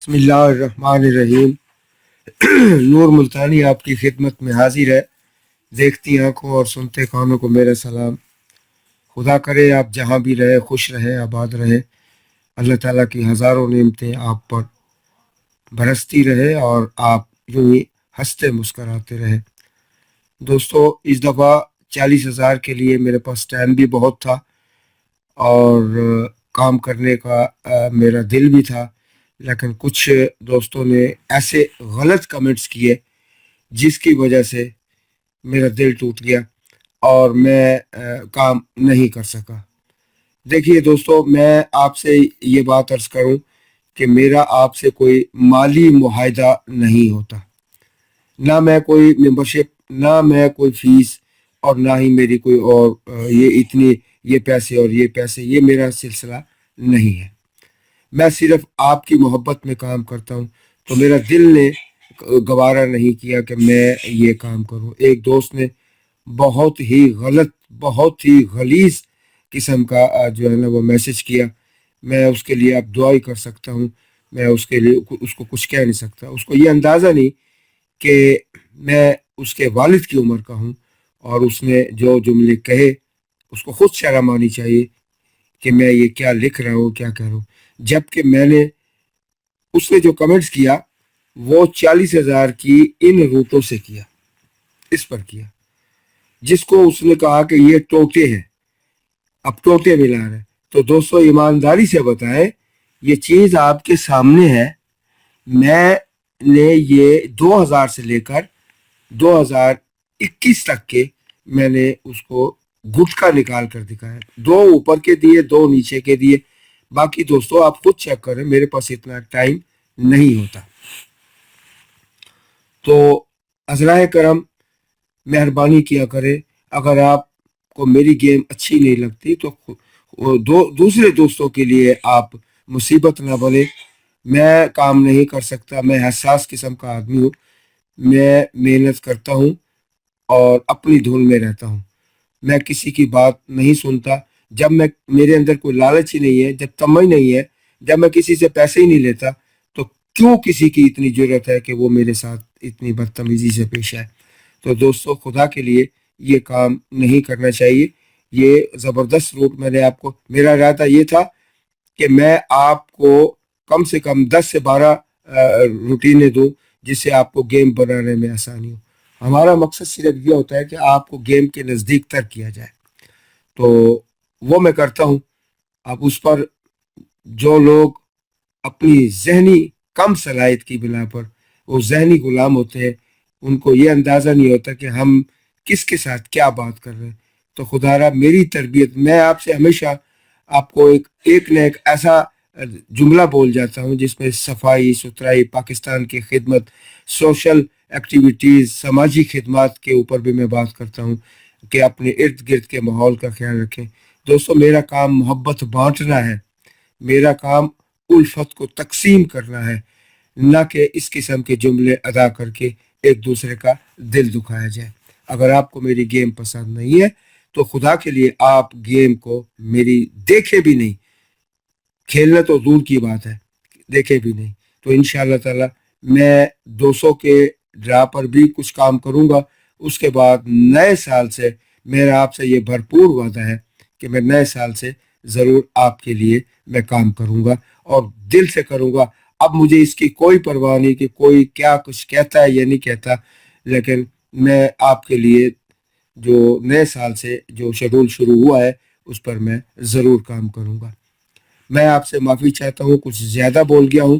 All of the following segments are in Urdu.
بسم اللہ الرحمن الرحیم۔ نور ملتانی آپ کی خدمت میں حاضر ہے۔ دیکھتی آنکھوں اور سنتے کانوں کو میرا سلام۔ خدا کرے آپ جہاں بھی رہے خوش رہے آباد رہے۔ اللہ تعالیٰ کی ہزاروں نعمتیں آپ پر برستی رہے اور آپ یوں ہی ہنستے مسکراتے رہے۔ دوستو، اس دفعہ 40,000 کے لیے میرے پاس ٹائم بھی بہت تھا اور کام کرنے کا میرا دل بھی تھا، لیکن کچھ دوستوں نے ایسے غلط کمنٹس کیے جس کی وجہ سے میرا دل ٹوٹ گیا اور میں کام نہیں کر سکا۔ دیکھیے دوستو، میں آپ سے یہ بات عرض کروں کہ میرا آپ سے کوئی مالی معاہدہ نہیں ہوتا، نہ میں کوئی ممبرشپ، نہ میں کوئی فیس، اور نہ ہی میری کوئی اور یہ پیسے اور یہ پیسے، یہ میرا سلسلہ نہیں ہے۔ میں صرف آپ کی محبت میں کام کرتا ہوں، تو میرا دل نے گوارا نہیں کیا کہ میں یہ کام کروں۔ ایک دوست نے بہت ہی غلط، بہت ہی غلیظ قسم کا جو ہے نا وہ میسج کیا۔ میں اس کے لیے اب دعا ہی کر سکتا ہوں، میں اس کے لیے اس کو کچھ کہہ نہیں سکتا۔ اس کو یہ اندازہ نہیں کہ میں اس کے والد کی عمر کا ہوں، اور اس نے جو جملے کہے اس کو خود شرم آنی چاہیے کہ میں یہ کیا لکھ رہا ہوں، کیا کہہ رہا ہوں۔ جبکہ میں نے اس نے جو کمنٹس کیا وہ 40,000 کی ان روٹوں سے کیا، اس پر کیا، جس کو اس نے کہا کہ یہ ٹوٹے ہیں، اب ٹوٹے ملا رہے۔ تو دوستو، ایمانداری سے بتائیں، یہ چیز آپ کے سامنے ہے۔ میں نے یہ 2000 سے لے کر 2021 تک کے میں نے اس کو گٹکا نکال کر دکھایا، 2 اوپر کے دیے، 2 نیچے کے دیے۔ باقی دوستو آپ خود چیک کریں، میرے پاس اتنا ٹائم نہیں ہوتا۔ تو عذرائے کرم مہربانی کیا کرے، اگر آپ کو میری گیم اچھی نہیں لگتی تو دوسرے دوستوں کے لیے آپ مصیبت نہ بنے۔ میں کام نہیں کر سکتا، میں حساس قسم کا آدمی ہوں، میں محنت کرتا ہوں اور اپنی دھن میں رہتا ہوں، میں کسی کی بات نہیں سنتا۔ جب میرے اندر کوئی لالچ ہی نہیں ہے، جب طمع نہیں ہے، جب میں کسی سے پیسے ہی نہیں لیتا، تو کیوں کسی کی اتنی ضرورت ہے کہ وہ میرے ساتھ اتنی بدتمیزی سے پیش آئے؟ تو دوستو، خدا کے لیے یہ کام نہیں کرنا چاہیے۔ یہ زبردست روٹ میں نے آپ کو، میرا ارادہ یہ تھا کہ میں آپ کو کم سے کم 10 سے 12 روٹینیں دوں جس سے آپ کو گیم بنانے میں آسانی ہو۔ ہمارا مقصد صرف یہ ہوتا ہے کہ آپ کو گیم کے نزدیک تر کیا جائے، تو وہ میں کرتا ہوں۔ اب اس پر جو لوگ اپنی ذہنی کم صلاحیت کی بنا پر وہ ذہنی غلام ہوتے ہیں، ان کو یہ اندازہ نہیں ہوتا کہ ہم کس کے ساتھ کیا بات کر رہے ہیں۔ تو خدا را میری تربیت، میں آپ سے ہمیشہ آپ کو ایک نہ ایک ایسا جملہ بول جاتا ہوں جس میں صفائی ستھرائی، پاکستان کی خدمت، سوشل ایکٹیویٹیز، سماجی خدمات کے اوپر بھی میں بات کرتا ہوں کہ اپنے ارد گرد کے ماحول کا خیال رکھیں۔ دوستو، میرا کام محبت بانٹنا ہے، میرا کام الفت کو تقسیم کرنا ہے، نہ کہ اس قسم کے جملے ادا کر کے ایک دوسرے کا دل دکھایا جائے۔ اگر آپ کو میری گیم پسند نہیں ہے تو خدا کے لیے آپ گیم کو میری دیکھے بھی نہیں، کھیلنا تو دور کی بات ہے، دیکھے بھی نہیں۔ تو انشاءاللہ تعالی میں 200 کے ڈرا پر بھی کچھ کام کروں گا۔ اس کے بعد نئے سال سے میرا آپ سے یہ بھرپور وعدہ ہے کہ میں نئے سال سے ضرور آپ کے لیے میں کام کروں گا، اور دل سے کروں گا۔ اب مجھے اس کی کوئی پرواہ نہیں کہ کوئی کیا کچھ کہتا ہے یا نہیں کہتا، لیکن میں آپ کے لیے جو نئے سال سے جو شیڈول شروع ہوا ہے اس پر میں ضرور کام کروں گا۔ میں آپ سے معافی چاہتا ہوں، کچھ زیادہ بول گیا ہوں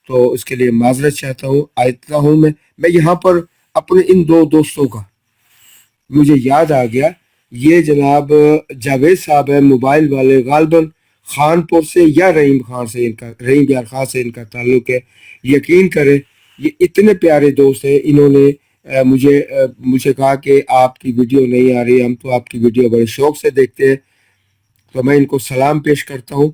تو اس کے لیے معذرت چاہتا ہوں۔ آتا ہوں میں یہاں پر اپنے ان 2 دوستوں کا مجھے یاد آ گیا، یہ جناب جاوید صاحب ہیں موبائل والے، غالباً خانپور سے یا رحیم یار خان سے ان کا تعلق ہے۔ یقین کریں، یہ اتنے پیارے دوست ہیں، انہوں نے مجھے کہا کہ آپ کی ویڈیو نہیں آ رہی، ہم تو آپ کی ویڈیو بڑے شوق سے دیکھتے ہیں۔ تو میں ان کو سلام پیش کرتا ہوں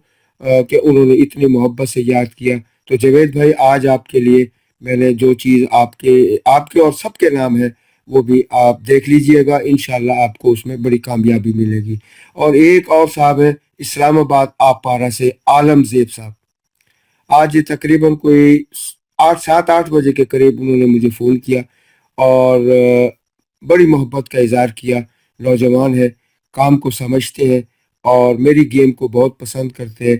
کہ انہوں نے اتنی محبت سے یاد کیا۔ تو جاوید بھائی، آج آپ کے لیے میں نے جو چیز آپ کے اور سب کے نام ہے وہ بھی آپ دیکھ لیجئے گا، انشاءاللہ آپ کو اس میں بڑی کامیابی ملے گی۔ اور ایک اور صاحب ہے اسلام آباد آپ پارا سے، عالم زیب صاحب۔ آج تقریباً کوئی 7-8 بجے کے قریب انہوں نے مجھے فون کیا اور بڑی محبت کا اظہار کیا. نوجوان ہے، کام کو سمجھتے ہیں اور میری گیم کو بہت پسند کرتے ہیں.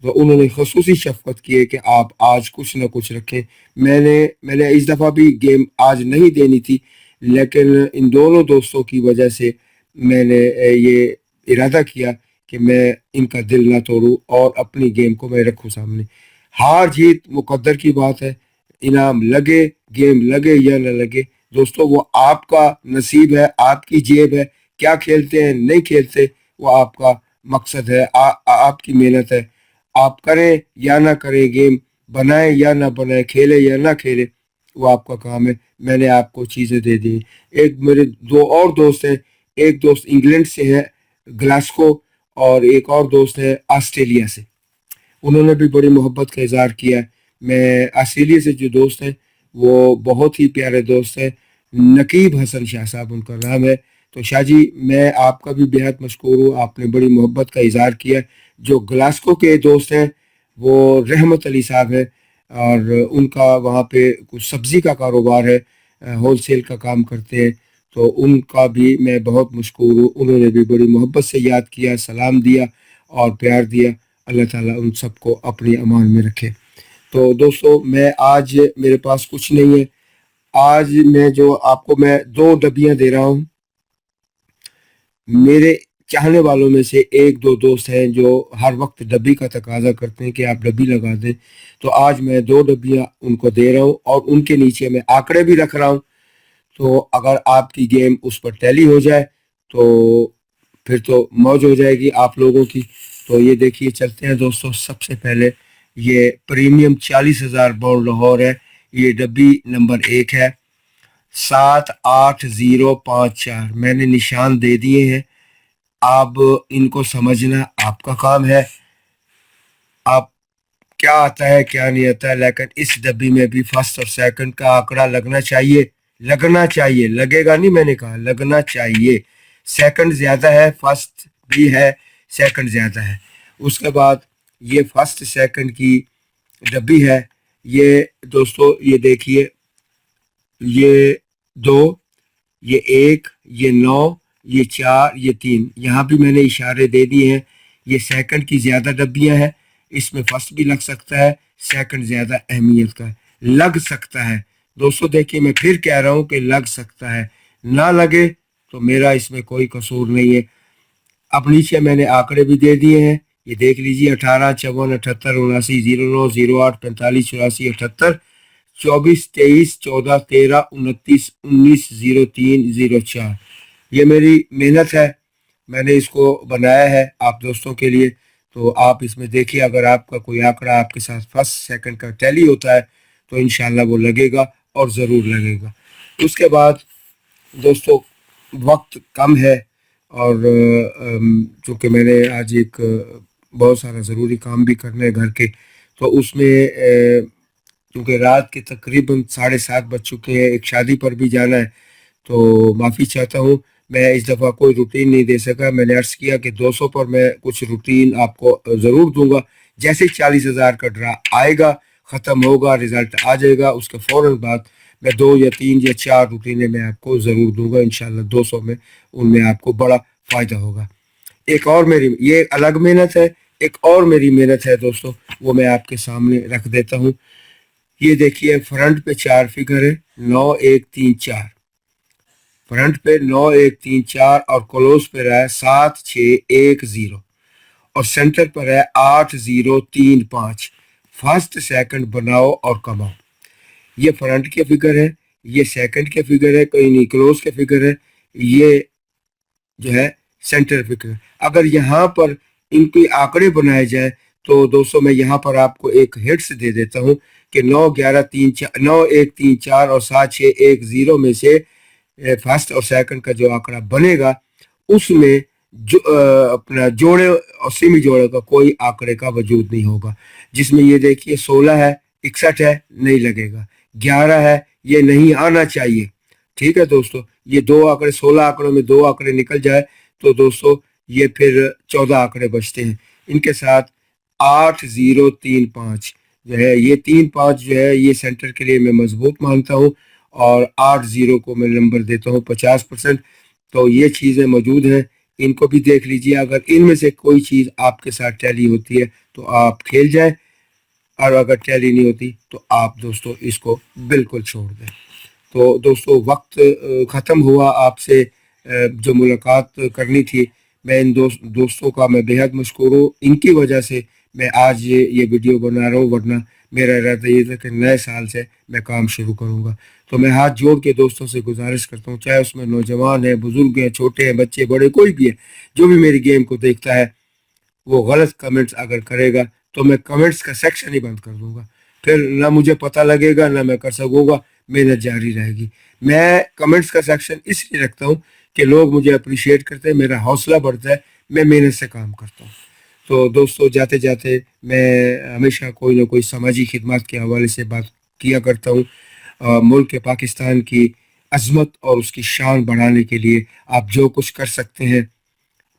تو انہوں نے خصوصی شفقت کی ہے کہ آپ آج کچھ نہ کچھ رکھیں. میں نے اس دفعہ بھی گیم آج نہیں دینی تھی، لیکن ان دونوں دوستوں کی وجہ سے میں نے یہ ارادہ کیا کہ میں ان کا دل نہ توڑوں اور اپنی گیم کو میں رکھوں سامنے. ہار جیت مقدر کی بات ہے، انعام لگے، گیم لگے یا نہ لگے دوستو، وہ آپ کا نصیب ہے، آپ کی جیب ہے. کیا کھیلتے ہیں نہیں کھیلتے وہ آپ کا مقصد ہے، آپ کی محنت ہے. آپ کریں یا نہ کریں، گیم بنائیں یا نہ بنائیں، کھیلے یا نہ کھیلے، وہ آپ کا کام ہے. میں نے آپ کو چیزیں دے دی. ایک میرے دو اور دوست ہیں، ایک دوست انگلینڈ سے ہے گلاسکو، اور ایک اور دوست ہے آسٹریلیا سے. انہوں نے بھی بڑی محبت کا اظہار کیا. میں آسٹریلیا سے جو دوست ہیں وہ بہت ہی پیارے دوست ہیں، نقیب حسن شاہ صاحب ان کا نام ہے. تو شاہ جی، میں آپ کا بھی بہت مشکور ہوں، آپ نے بڑی محبت کا اظہار کیا. جو گلاسکو کے دوست ہیں وہ رحمت علی صاحب ہیں، اور ان کا وہاں پہ کچھ سبزی کا کاروبار ہے، ہول سیل کا کام کرتے ہیں. تو ان کا بھی میں بہت مشکور ہوں، انہوں نے بھی بڑی محبت سے یاد کیا، سلام دیا اور پیار دیا. اللہ تعالیٰ ان سب کو اپنی امان میں رکھے. تو دوستو، میں آج میرے پاس کچھ نہیں ہے. آج میں جو آپ کو میں 2 ڈبیاں دے رہا ہوں. میرے چاہنے والوں میں سے ایک دو دوست ہیں جو ہر وقت ڈبی کا تقاضا کرتے ہیں کہ آپ ڈبی لگا دیں. تو آج میں 2 ڈبیاں ان کو دے رہا ہوں اور ان کے نیچے میں آنکڑے بھی رکھ رہا ہوں. تو اگر آپ کی گیم اس پر ٹیلی ہو جائے تو پھر تو موج ہو جائے گی آپ لوگوں کی. تو یہ دیکھیے، چلتے ہیں دوستو. سب سے پہلے یہ پریمیم 40,000 باؤنڈ لاہور ہے. یہ ڈبی نمبر 1 ہے، 78054. میں نے نشان دے دیے ہیں، اب ان کو سمجھنا آپ کا کام ہے. آپ کیا آتا ہے کیا نہیں آتا ہے، لیکن اس ڈبی میں بھی فرسٹ اور سیکنڈ کا آنکڑا لگنا چاہیے. لگنا چاہیے، لگے گا نہیں، میں نے کہا لگنا چاہیے. سیکنڈ زیادہ ہے، فرسٹ بھی ہے، سیکنڈ زیادہ ہے. اس کے بعد یہ فرسٹ سیکنڈ کی ڈبی ہے. یہ دوستو یہ دیکھیے، یہ 2، یہ 1، یہ 9، یہ 4، یہ 3. یہاں بھی میں نے اشارے دے دیے ہیں. یہ سیکنڈ کی زیادہ ڈبیاں ہیں، اس میں فرسٹ بھی لگ سکتا ہے، سیکنڈ زیادہ اہمیت کا ہے، لگ سکتا ہے. دوستو دیکھیے، میں پھر کہہ رہا ہوں کہ لگ سکتا ہے، نہ لگے تو میرا اس میں کوئی قصور نہیں ہے. اب نیچے میں نے آنکڑے بھی دے دیے ہیں، یہ دیکھ لیجیے: 18 54 78 79 09 08 45 84 78 24 23 14 13 29 19 03 04. یہ میری محنت ہے، میں نے اس کو بنایا ہے آپ دوستوں کے لیے. تو آپ اس میں دیکھیے، اگر آپ کا کوئی آنکڑا آپ کے ساتھ فرسٹ سیکنڈ کا ٹیلی ہوتا ہے تو انشاءاللہ وہ لگے گا اور ضرور لگے گا. اس کے بعد دوستو وقت کم ہے، اور چونکہ میں نے آج ایک بہت سارا ضروری کام بھی کرنا ہے گھر کے، تو اس میں چونکہ رات کے تقریباً 7:30 بج چکے ہیں، ایک شادی پر بھی جانا ہے. تو معافی چاہتا ہوں، میں اس دفعہ کوئی روٹین نہیں دے سکا. میں نے عرض کیا کہ 200 پر میں کچھ روٹین آپ کو ضرور دوں گا. جیسے 40,000 کا ڈرا آئے گا، ختم ہوگا، رزلٹ آ جائے گا، اس کے فوراً بعد میں 2 یا 3 یا 4 روٹینیں میں آپ کو ضرور دوں گا. انشاءاللہ 200 میں ان میں آپ کو بڑا فائدہ ہوگا. ایک اور میری یہ الگ محنت ہے، ایک اور میری محنت ہے دوستو، وہ میں آپ کے سامنے رکھ دیتا ہوں. یہ دیکھیے، فرنٹ پہ 4 فگر ہے، 9 1 3 4. فرنٹ پہ 9 1 3 4 اور کلوز پہ رہا ہے 7 6 1 0، اور سینٹر پر ہے 8 0 3 5. فرسٹ سیکنڈ بناؤ اور کماؤ. یہ فرنٹ کے فگر ہے، یہ سیکنڈ کے فگر ہے، کوئی نہیں کلوز کے فگر ہے، یہ جو ہے سینٹر فگر. اگر یہاں پر ان کے آنکڑے بنائے جائیں تو دوستوں میں یہاں پر آپ کو ایک ہٹس دے دیتا ہوں کہ 9 11 3 4 9 1 3 4 اور 7 6 1 0 میں سے فرسٹ اور سیکنڈ کا جو آنکڑا بنے گا اس میں جو اپنا جوڑے اور سیمی جوڑے کا کوئی آنکڑے کا وجود نہیں ہوگا. جس میں یہ دیکھیے 16 ہے، 61 ہے، نہیں لگے گا. 11 ہے، یہ نہیں آنا چاہیے. ٹھیک ہے دوستو، یہ 2 آنکڑے، 16 آنکڑوں میں 2 آنکڑے نکل جائے تو دوستو یہ پھر 14 آنکڑے بچتے ہیں. ان کے ساتھ 8 0 3 5. جو ہے یہ 3-5 جو ہے یہ سینٹر کے لیے میں مضبوط مانتا ہوں، اور 8-0 کو میں نمبر دیتا ہوں 50%۔ تو یہ چیزیں موجود ہیں، ان کو بھی دیکھ لیجیے، اگر ان میں سے کوئی چیز آپ کے ساتھ ٹیلی ہوتی ہے تو آپ کھیل جائیں، اور اگر ٹیلی نہیں ہوتی تو آپ دوستو اس کو بالکل چھوڑ دیں۔ تو دوستو وقت ختم ہوا، آپ سے جو ملاقات کرنی تھی، میں ان دوستوں کا میں بے حد مشکور ہوں، ان کی وجہ سے میں آج یہ ویڈیو بنا رہا ہوں، ورنہ میرا ارادہ یہ تھا کہ نئے سال سے میں کام شروع کروں گا۔ تو میں ہاتھ جوڑ کے دوستوں سے گزارش کرتا ہوں، چاہے اس میں نوجوان ہیں، بزرگ ہیں، چھوٹے ہیں، بچے بڑے، کوئی بھی ہے، جو بھی میری گیم کو دیکھتا ہے وہ غلط کمنٹس اگر کرے گا تو میں کمنٹس کا سیکشن ہی بند کر دوں گا، پھر نہ مجھے پتہ لگے گا، نہ میں کر سکوں گا، محنت جاری رہے گی۔ میں کمنٹس کا سیکشن اس لیے رکھتا ہوں کہ لوگ مجھے اپریشیٹ کرتے ہیں، میرا حوصلہ بڑھتا ہے، میں محنت سے کام کرتا ہوں۔ تو دوستو جاتے جاتے میں ہمیشہ کوئی نہ کوئی سماجی خدمات کے حوالے سے بات کیا کرتا ہوں۔ ملک پاکستان کی عظمت اور اس کی شان بڑھانے کے لیے آپ جو کچھ کر سکتے ہیں،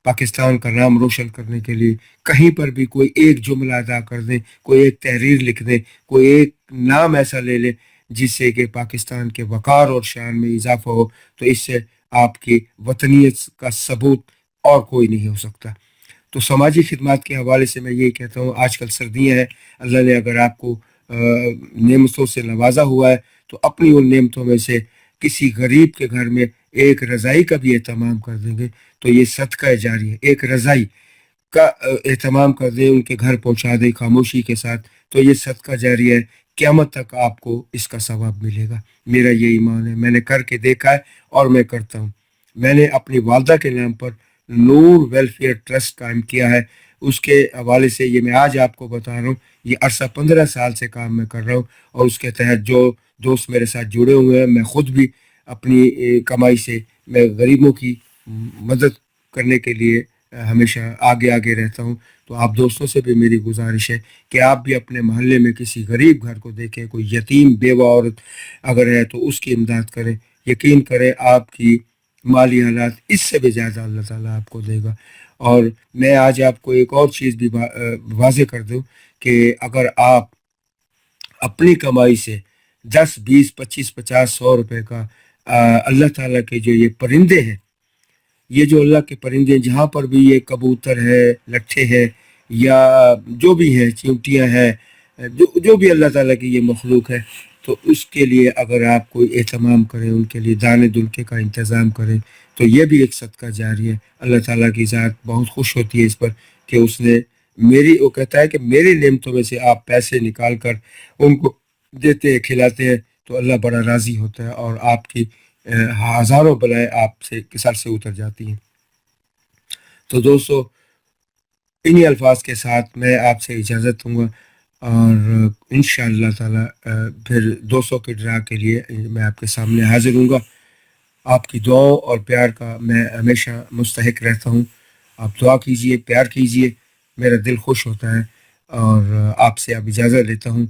پاکستان کا نام روشن کرنے کے لیے کہیں پر بھی کوئی ایک جملہ ادا کر دیں، کوئی ایک تحریر لکھ دیں، کوئی ایک نام ایسا لے لیں جس سے کہ پاکستان کے وقار اور شان میں اضافہ ہو، تو اس سے آپ کی وطنیت کا ثبوت اور کوئی نہیں ہو سکتا۔ تو سماجی خدمات کے حوالے سے میں یہی کہتا ہوں، آج کل سردیاں ہیں، اللہ نے اگر آپ کو نعمتوں سے نوازا ہوا ہے تو اپنی ان نعمتوں میں سے کسی غریب کے گھر میں ایک رضائی کا بھی اہتمام کر دیں گے تو یہ صدقہ جاری ہے، ایک رضائی کا اہتمام کر دیں، ان کے گھر پہنچا دیں خاموشی کے ساتھ، تو یہ صدقہ جاری ہے، قیامت تک آپ کو اس کا ثواب ملے گا۔ میرا یہ ایمان ہے، میں نے کر کے دیکھا ہے اور میں کرتا ہوں۔ میں نے اپنی والدہ کے نام پر نور ویلفیئر ٹرسٹ قائم کیا ہے، اس کے حوالے سے یہ میں آج آپ کو بتا رہا ہوں، یہ عرصہ 15 سال سے کام میں کر رہا ہوں، اور اس کے تحت جو دوست میرے ساتھ جڑے ہوئے ہیں، میں خود بھی اپنی کمائی سے میں غریبوں کی مدد کرنے کے لیے ہمیشہ آگے آگے رہتا ہوں۔ تو آپ دوستوں سے بھی میری گزارش ہے کہ آپ بھی اپنے محلے میں کسی غریب گھر کو دیکھیں، کوئی یتیم بیوہ عورت اگر ہے تو اس کی امداد کریں، یقین کریں آپ کی مالی حالات اس سے بھی زیادہ اللہ تعالیٰ آپ کو دے گا۔ اور میں آج آپ کو ایک اور چیز بھی واضح کر دوں کہ اگر آپ اپنی کمائی سے 10 20 25 50 100 روپے کا اللہ تعالیٰ کے جو یہ پرندے ہیں، یہ جو اللہ کے پرندے ہیں، جہاں پر بھی یہ کبوتر ہے، لٹھے ہے، یا جو بھی ہیں، چیونٹیاں ہیں، جو بھی اللہ تعالیٰ کی یہ مخلوق ہے، تو اس کے لیے اگر آپ کوئی اہتمام کریں، ان کے لیے دانے دلکے کا انتظام کریں، تو یہ بھی ایک صدقہ جاری ہے۔ اللہ تعالیٰ کی ذات بہت خوش ہوتی ہے اس پر کہ اس نے وہ کہتا ہے کہ میری نعمتوں میں سے آپ پیسے نکال کر ان کو دیتے ہیں، کھلاتے ہیں، تو اللہ بڑا راضی ہوتا ہے، اور آپ کی ہزاروں بلائیں آپ سے سر سے اتر جاتی ہیں۔ تو دوستو انہی الفاظ کے ساتھ میں آپ سے اجازت دوں گا، اور انشاءاللہ تعالی پھر 200 کے ڈرا کے لیے میں آپ کے سامنے حاضر ہوں گا۔ آپ کی دعاؤں اور پیار کا میں ہمیشہ مستحق رہتا ہوں۔ آپ دعا کیجئے، پیار کیجئے، میرا دل خوش ہوتا ہے، اور آپ سے اب اجازت لیتا ہوں۔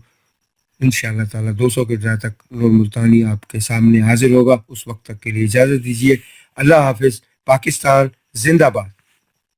انشاءاللہ تعالی 200 کے ڈرا تک نور ملتانی آپ کے سامنے حاضر ہوگا، اس وقت تک کے لیے اجازت دیجیے۔ اللہ حافظ۔ پاکستان زندہ باد۔